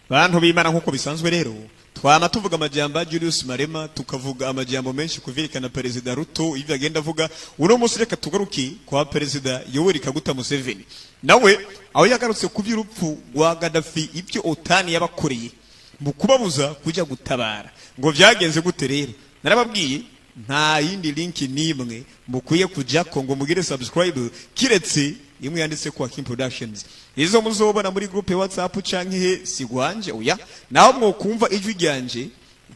bantu b'Imana nkuko bisanzwe rero twama tuvuga amajambo ya Julius Marema tukavuga amajambo menshi kuvirikana Perezida Ruto ivyo agenda avuga uno munsi reka tugaruki kwa Perezida Yoweri Kaguta Museveni nawe aho yagarutse ku by'urupfu rwa Gaddafi ibyo OTAN yabakoreye mu kubabuza kujya gutabara ngo vyagenze gute rero narababwiye nta yindi link nimwe mukwiye kujya ko ngo mugire subscribe kiretse imwe yanditse kwa Kim Productions izo muzobona muri group ya WhatsApp canke he sigwanje oya naho mwokumva ijwi ryanje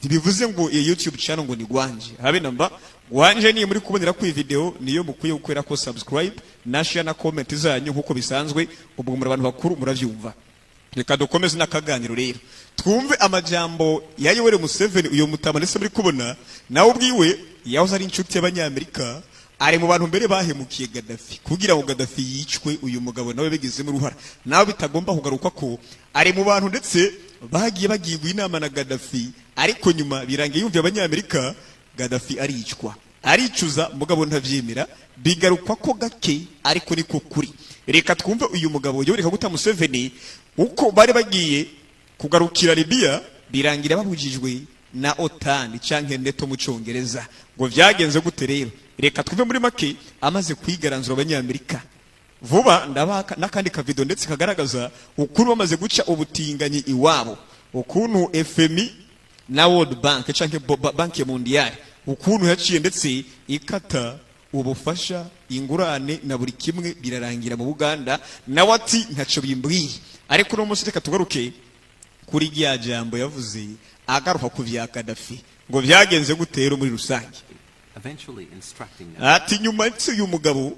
bivuze ngo YouTube channel ngo ni gwanje habe namba gwanje ni muri kubonera ku video niyo mukwiye gukwera ko subscribe na share na comment zanyu nkuko bisanzwe ubwo muri abantu bakuru muravyumva reka dukomeze nakaganiro rero twumve amajambo ya Yoweri Museveni uyo mutama ndetse muri kubona nawe ubwiwe yahoze ari inshuti y'abanyamerika ari mu bantu mbere bahemukiye Gaddafi kugira ngo Gaddafi yicwe uyu mugabo nawe begezemo uruhara nawe bitagomba kugaruka ko ari mu bantu ndetse bagiywe inama na Gaddafi ariko nyuma birangiye yumva abanyamerika Gaddafi aricwa aricuza mugabo ntavyemera bigarukwa ko gake ariko niko kuri reka twumve uyu mugabo Yoweri Kaguta Museveni uko bari bagiye kugarukira Libya birangira babujijwe na OTAN canke neto mu Congereza ngo vyagenze gute rero reka twumve muri make amaze kwigaranzura abanyamerika vuba ndabaka nakandi ka video ndetse kagaragaza ukuru bamaze guca ubutinganyi iwabo ukuntu FMI na World Bank canke Banki Mondiale ukuntu yaciye ndetse ikata ubufasha ingurane na buri kimwe birarangira mu Buganda nawe ati ntaco bimbwiye ariko no munsi reka tugaruke kuri rya jambo yavuze agaruka ku vya Gaddafi ngo vyagenze gutera muri rusange ati nyuma y'uyu mugabo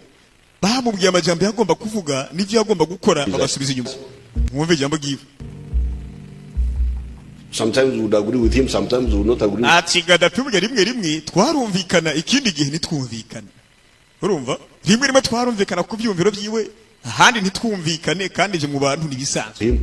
bamubwiye amajambo yagomba kuvuga n'ivyo yagomba gukora abasubiza inyuma mwumve jambo giwe sometimes we would agree with him sometimes we would not agree ati Gaddafi burya rimwe twarumvikana ikindi gihe nitwumvikana urumva rimwe twarumvikana ku byumviro byiwe ahandi nitwumvikane kandi je mu bantu nibisanzwe.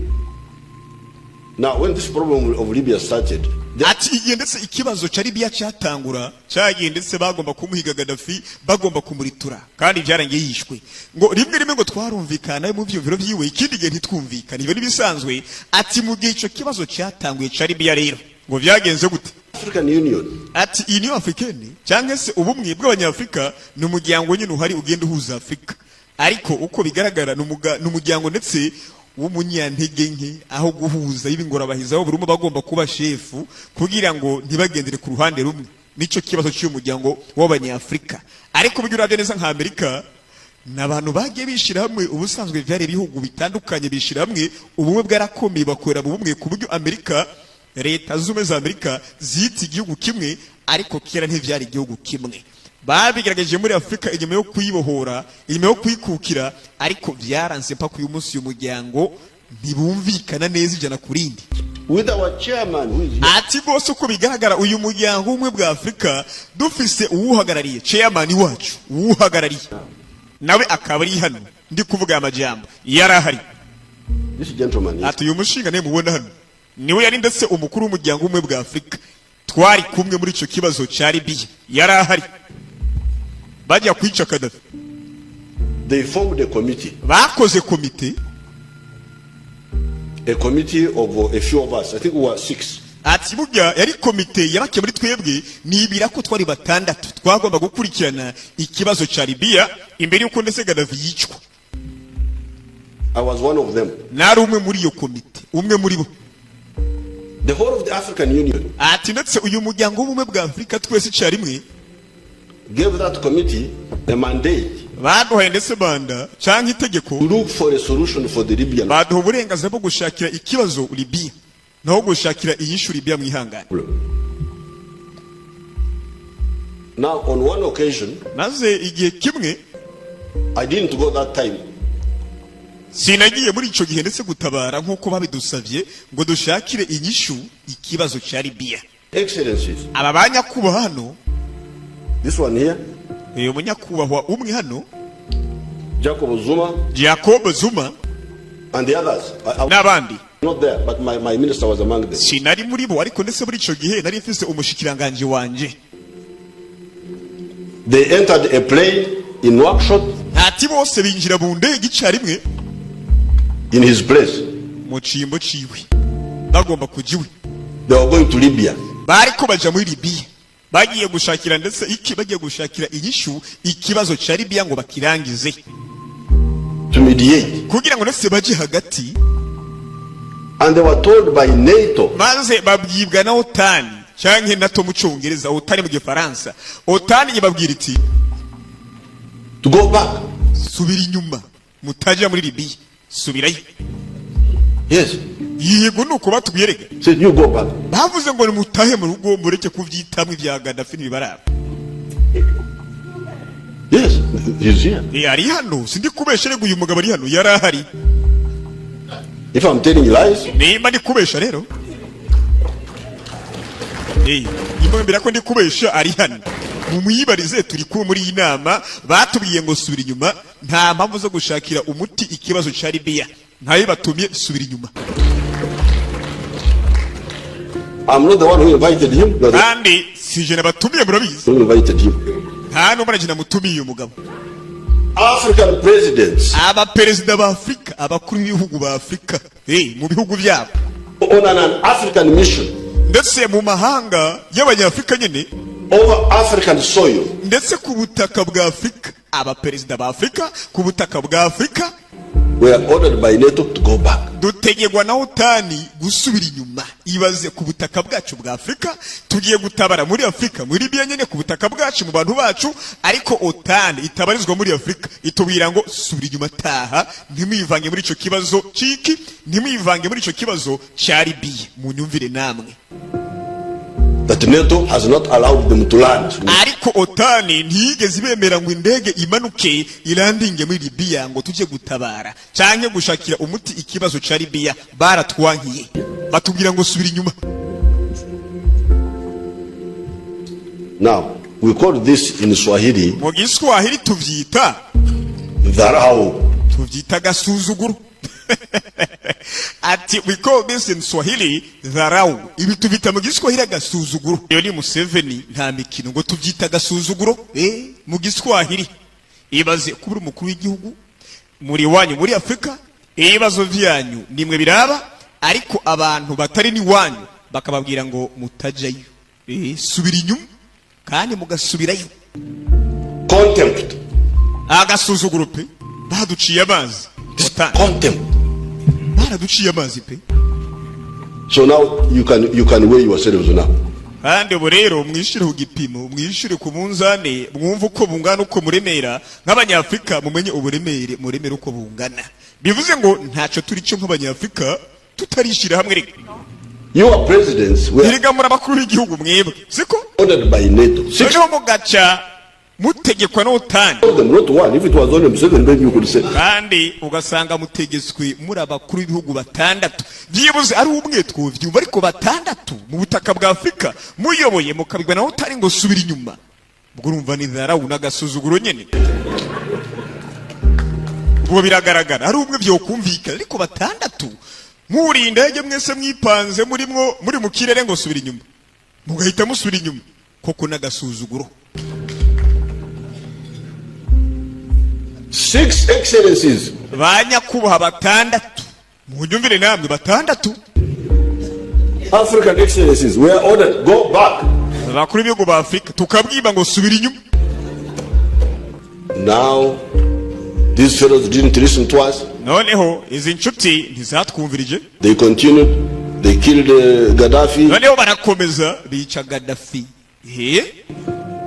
Now when this problem of Libya started, ati ndetse ikibazo ca Libya cyatangura cyagiye ndetse bagomba kumuhiga Gaddafi bagomba kumuritura kandi byarangiye yishwe ngo rimwe ngo twarumvikana mu byumviro byiwe ikindi gihe ntitwumvikana ibyo nibisanzwe ati mu gihe ico kibazo cyatanguye ca Libya rero ngo vyagenze gute African Union ati Union Africaine cyangwa se ubumwe bw'abanyafrika n'umuryango nyine uhari ugenda uhuza Afrika ariko uko bigaragara n'umuryango ndetse w'umunyantege nke aho guhuza y'ibingorabahizaho buri umwe bagomba kuba shefu kugira ngo ntibagendere ku ruhande rumwe nico kibazo cy'umuryango w'abanyafrika ariko buryo uravye neza nka Amerika n'abantu bagiye bishira hamwe ubusanzwe byari ibihugu bitandukanye bishira hamwe ubumwe bwarakomeye bakorera mu bumwe ku buryo Amerika leta z'umwe za Amerika ziti igihugu kimwe ariko kera ntivyari igihugu kimwe babigerageje muri Afrika inyuma yo kuyibohora inyuma yo kwikukira ariko byaranze mpaka uyu munsi umuryango ntibumvikana neza ijana kurindi with our chairman who is ati bose uko bigaragara uyu muryango umwe bwa Afrika dufise uwuhagarariye chairman wacu uwuhagarariye nawe akaba ari hano ndi kuvuga amajambo yarahari this gentleman ati uyu mushinga ne mubona hano niwe yari ndetse umukuru w'umuryango umwe bwa Afrika twari kumwe muri ico kibazo cya Libya yarahari bajya kwica Gaddafi they formed a committee bakoze komite of a few of us I think we were 6 ati burya yari komite yabake muri twebwe nibira ko twari batandatu twagomba gukurikirana ikibazo cya Libya imbere yuko ndetse Gaddafi yicwa I was one of them nari umwe muri iyo komite umwe muri bo the whole of the African Union ati ndetse uyu muryango w'ubumwe bwa Afrika twese cyarimwe gave that committee a mandate baduhaye ndetse banda cyangwa itegeko to look for a solution for the Libyan baduha uburenganzira bwo gushakira ikibazo Libya naho gushakira inyishu Libya mwihangane now on one occasion maze igihe kimwe I didn't go that time sinagiye muri ico gihe ndetse gutabara nkuko babidusavye ngo dushakire inyishu ikibazo cya Libya excellencies aba banyakubaha hano this one here uyu munyakubahwa umwe hano Jacob Zuma and the others n'abandi not there but my minister was among them sinari muri bo ariko ndetse muri ico gihe nari mfise umushikiranganje wanje they entered a plane in workshop ati bose binjira mu ndege icarimwe in his place mu cimbo ciwe bagomba kujiwe. They were going to Libya. Bariko baja muri Libya. Bagiye gushakira ndetse bagiye gushakira inyishu ikibazo ca Libya ngo bakirangize. To mediate. Kugira ngo nese baje hagati. And they were told by NATO. Maze babwibwa na OTAN. Canke NATO mu Cyongereza, OTAN mu Gifaransa. OTAN yibabwira iti to go back. Subira inyuma. Mutaja muri Libya. Subirayo. Yes. Yego nuko batubwirega. Said you go back. Bavuze ngo mutahe mu rugo mureke kuvyitamwe ibya Gaddafi nibaraba. Yes, he's here. Yari hano, sindi kubeshere uyu mugabo ari hano, yari ahari. If I'm telling lies, nimba ndi kubesha rero. Nimba mbira ko ndi kubesha ari hano. Mumwibarize turi ku muri inama batubwiye ngo subira inyuma nta mpamvu zo gushakira umuti ikibazo ca Libya. Ntaye batumye subira inyuma. I'm not the one who invited him. Kandi sije nabatumiye murabizi. Who invited him? Hano murajina mutumiye umugabo. African presidents. Aba perezida ba Afrika, abakuru b'ibihugu ba Afrika. Mu bihugu byabo. On an African mission. Ndetse mu mahanga y'abanyafrika nyene. Over African soil. Ndetse ku butaka bwa Afrika. Aba perezida ba Afrika ku butaka bwa Afrika. We are ordered by NATO to go back. Dutegegwa na OTAN gusubira inyuma. Ibaze ku butaka bwacu bwa Afrika, tugiye gutabara muri Afrika, muri Libya nyene ku butaka bwacu mu bantu bacu, ariko OTAN itabarizwa muri Afrika. Itubwira ngo subira inyuma taha, ntimwivange muri ico kibazo ciki, ntimwivange muri ico kibazo cya Libya. Munyumvire namwe. That NATO has not allowed them to land. Ariko OTAN ntiyigeze ibemera ngo indege imanuke ilandinge muri Libya ngo tuje gutabara canke gushakira umuti ikibazo ca Libya. Baratwankiye batubwira ngo subira inyuma. Now we call this in Swahili mu Giswahili tuvyita dharau. Tuvyita gasuzuguro. Ati we call this in Swahili dharau. Ibi tuvita mu Giswahili gasuzuguro. Iyo ni Museveni nta mikino ngo tuvyita gasuzuguro mu Giswahili. Ibaze kubura umukuru w'igihugu muri wanyu muri Afrika, ibibazo vyanyu nimwe biraba, ariko abantu batari ni wanyu bakababwira ngo mutajayo. Subira inyuma kandi mugasubirayo. Contempt. Agasuzuguro pe baduciye amazi. Contempt. Baraduciye amazi pe. So now you can weigh yourselves now. Kandi ubu rero mwishire ku gipimo, mwishire ku munzane, mwumva uko bungana uko muremera nk'abanyafrika, mumenye uburemere muremera uko bungana. Bivuze ngo ntaco turi cyo nk'abanyafrika tutarishira hamwe reka. Your presidents were abakuru b'igihugu mwebwe siko ordered by NATO. Siko mugaca mutegekwa no OTAN. Not one. If it was only Museveni, maybe you could say. Kandi ugasanga mutegetswe muri abakuru b'ibihugu batandatu. Byibuze ari umwe twovyumva, ariko batandatu mu butaka bwa Afrika muyoboye mukabigwa na OTAN ngo subira inyuma. Ubwo urumva ni dharau n'agasuzuguro nyene. Ubwo biragaragara ari umwe byo kumvikana, ariko batandatu muri indege mwese mwipanze muri mu kirere ngo subira inyuma. Mugahita musubira inyuma. Koko n'agasuzuguro. 6 excellencies. Banyakubaha batandatu. Munyumvire namwe batandatu. African excellencies were ordered go back. Abakuru b'ibihugu ba Afrika tukabwiba ngo subira inyuma. Now these fellows didn't listen to us. Noneho izi nshuti ntizatwumvirije. They continued. They killed Gaddafi. Noneho barakomeza bica Gaddafi.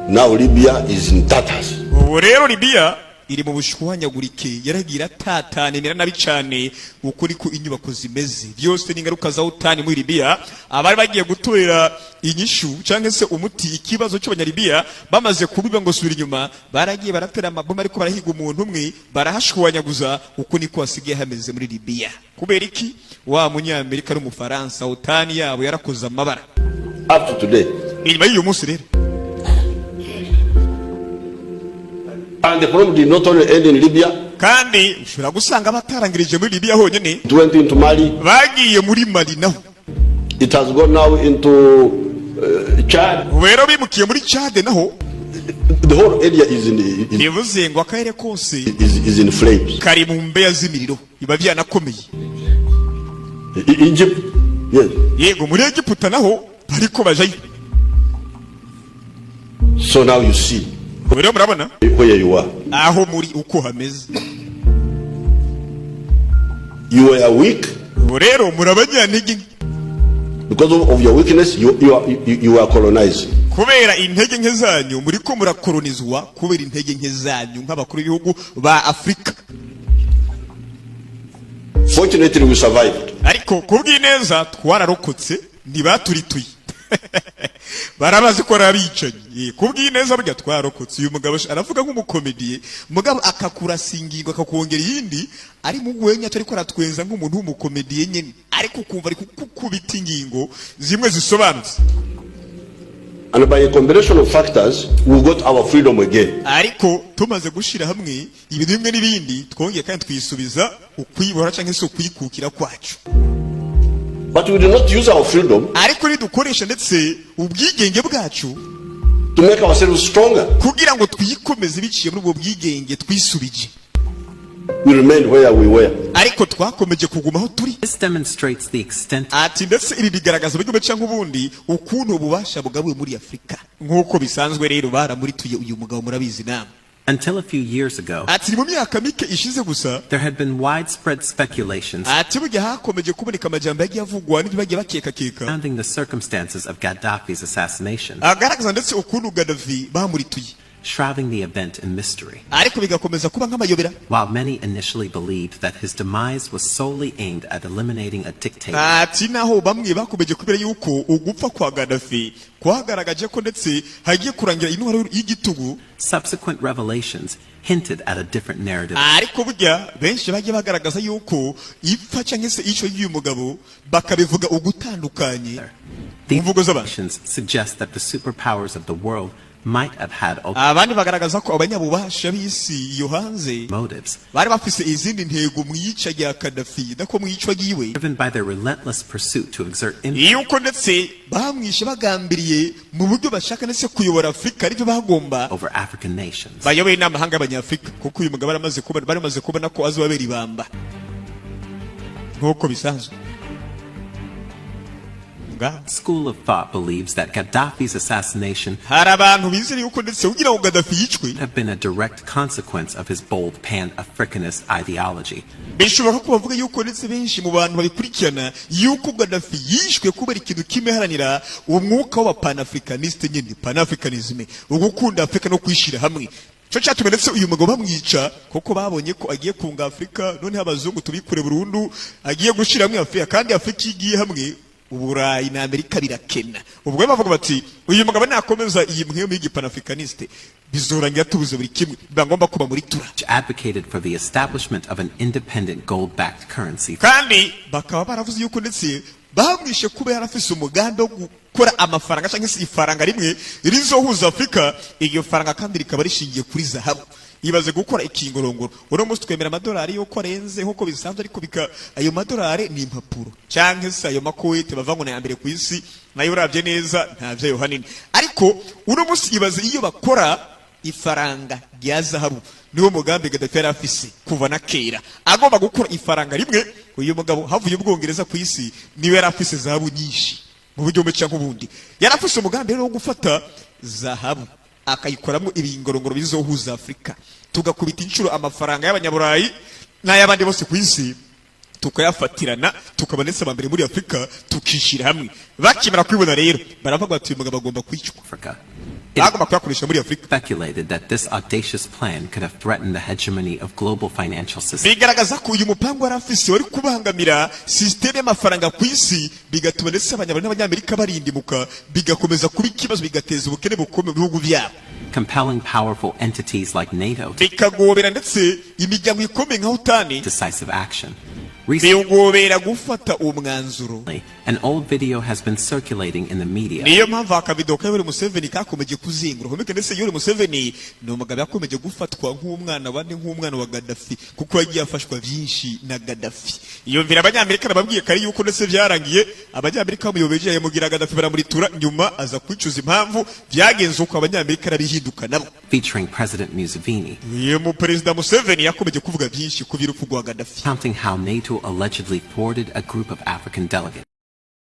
Now Libya is in tatters. Ubu rero Libya iri mu bushwanyagurike, yaragira tatanira nabi cyane ukuri ku inyubako zimeze. Byose n'ingaruka za OTAN muri Libya. Abari bagiye gutorera inyishu cyangwa se umuti ikibazo cy'abanyalibya bamaze kubiba ngo subira inyuma, baragiye baratera amabomba ariko barahiga umuntu umwe, barahashwanyaguza. Uko niko hasigaye hameze muri Libya. Kubera iki? Wa munyamerika n'umufaransa OTAN yabo yarakoze amabara. Up to today. Inyuma y'uyu munsi rero. And the problem did not only end in Libya. Kandi ushobora gusanga batarangirije muri Libya honyine. It went into Mali. Bagiye muri Mali naho. It has gone now into Chad. Wero bimukiye muri Chad naho. The whole area is in Bivuze ngo akaere kose is in flames. Kari mu mbeya z'imiriro. Iba byanakomeye. Egypt. Yes. yego muri Egiputa naho bariko bajayo. So now you see Rero murabona where you are. aho muri uko hameze. You are weak. Rero murabanyantege Because of your weakness, you are colonized. kubera intege nke zanyu muri ko murakolonizwa kubera intege nke zanyu nk'abakuru b'ibihugu ba Afrika. Fortunately, we survived. Ariko kubw'ineza twararokotse ntibaturituye. Barabazi ko rabicanyi kubw'ineza burya twarokotse. Uyu mugabo aravuga nk'umukomediye mugabo akakurasingingo akakongera yindi ari mu gwenya ariko aratwenza nk'umuntu w'umukomediye nyene ariko kumva ari kukubita ingingo zimwe zisobanutse. And by a combination of factors, we got our freedom again. Ariko tumaze gushira hamwe ibintu bimwe n'ibindi twongeye kandi twisubiza ukwibora canke se ukwikukira kwacu. But we did not use our freedom Ariko nidukoresha ndetse ubwigenge bwacu to make ourselves stronger. kugira ngo twikomeze biciye muri ubwo bwigenge twisubije. We remained where we were. Ariko twakomeje kuguma aho turi. This demonstrates the extent Ati ndetse ibi bigaragaza buryo cyangwa ubundi ukuntu ububasha bugabuye muri Afrika. Nk'uko bisanzwe rero baramurituye uyu mugabo murabizi namwe. until a few years ago. Ati mu myaka mike ishize gusa There had been widespread speculations ati burya hakomeje kuboneka amajambo yagiye avugwa n'ibyo bakeka surrounding the circumstances of Gaddafi's assassination, agaragaza ndetse ukuntu Gaddafi bamurituye shrouding the event in mystery. ariko bigakomeza kuba nk'amayobera. While many initially believed that his demise was solely aimed at eliminating a dictator, Ati naho bamwe bakomeje kubera yuko ugupfa kwa Gaddafi kwagaragaje ko ndetse hagiye kurangira intwaro y'igitugu, subsequent revelations hinted at a different narrative. ariko burya benshi bagiye bagaragaza yuko ipfa cyangwa se icyo y'uyu mugabo bakabivuga ugutandukanye. These Mvugo z'abantu. revelations suggest that the superpowers of the world might have had Abandi bagaragaza ko abanyabubasha b'isi yo hanze motives, bari bafise izindi ntego mu yica rya Gaddafi dako mu yicwa giwe, driven by their relentless pursuit to exert influence yuko ndetse bamwishe bagambiriye mu buryo bashaka ndetse kuyobora Afrika aribyo bagomba over African nations. bayoboye n'amahanga y'abanyafrika, kuko uyu mugabo bari maze kubona ko azobabera ibamba nk'uko bisanzwe. School of thought believes that Gaddafi's assassination Hari abantu bizera yuko ndetse kugira ngo Gaddafi yicwe have been a direct consequence of his bold pan-Africanist ideology. bishoboka ko bavuga yuko ndetse benshi mu bantu babikurikirana yuko Gaddafi yishwe kubera ikintu kimwe haranira umwuka w'abapanafricaniste nyine panafricanisme, ugukunda Afrika no kwishira hamwe. Cyo cyatumye ndetse uyu mugabo bamwica kuko babonye ko agiye kunga Afrika, noneho abazungu tubikure burundu, agiye gushira hamwe Afrika, kandi Afrika igiye hamwe Uburayi na Amerika birakena. Ubwo bavuga bati uyu mugabo nakomeza iyi mwemu y'igipanaafricaniste bizorangira tubuze buri kimwe, bangomba kuba muri tura. Advocated for the establishment of an independent gold-backed currency. Kandi bakaba baravuze yuko ndetse bamwishe kuba yarafise umugambi wo gukora amafaranga cyangwa se ifaranga rimwe rizohuza Afrika, iryo faranga kandi rikaba rishingiye kuri zahabu. Ibaze gukora ikingorongoro, uno munsi twemera amadolari yuko arenze nkuko bisanzwe, ariko ayo madolari ni impapuro cyangwa se ayo makoyete bavangwa ya mbere ku isi, nayo uravye neza ntavyo hanini. Ariko uno munsi ibaze iyo bakora ifaranga rya zahabu, niwo mugambi Gaddafi yari afise kuva na kera, agomba gukora ifaranga rimwe. Uyu mugabo havuye ubwongereza ku isi niwe yari afise zahabu nyinshi mu buryo bumwe cyangwa ubundi. Yari afise umugambi rero wo gufata zahabu akayikoramo ibingorongoro bizohuza Afrika, tugakubita inshuro amafaranga y'abanyaburayi n'ay'abandi bose ku isi, tukayafatirana tukabonetse abambere muri Afrika, tukishira hamwe. Bakimara kwibona rero baravuga bati uyu mugabo agomba kwicwa, agomba kuyakoresha muri Afrika. Speculated that this audacious plan could have threatened the hegemony of global financial systems. Bigaragaza ko uyu mupango wari afise wari kubangamira system y'amafaranga ku isi, bigatuma ndetse abanyaburayi n'abanyamerika barindimuka, bigakomeza kuba ikibazo, bigateza ubukene bukomeye mu bihugu byabo, compelling powerful entities like NATO to bikagobera ndetse imiryango ikomeye nka OTAN decisive action. bigobera gufata umwanzuro. Recently, an old video has been circulating in the media Niyo mpamvu akavido ka Yoweri Museveni kakomeje kuzingura homeke, ndetse Yoweri Museveni ni umugabo yakomeje gufatwa nk'umwana wa Gaddafi, kuko yagiye afashwa byinshi na Gaddafi. Iyo mvira abanyamerika nababwiye kari yuko ndetse byarangiye abanyamerika bamuyobeje yamugira Gaddafi baramuritura, nyuma aza kwicuza impamvu byagenze uko abanyamerika arabihinduka nabo. featuring President Museveni, Uyu mu Perezida Museveni yakomeje kuvuga byinshi ku birupfu rwa Gaddafi, counting how NATO allegedly thwarted a group of African delegates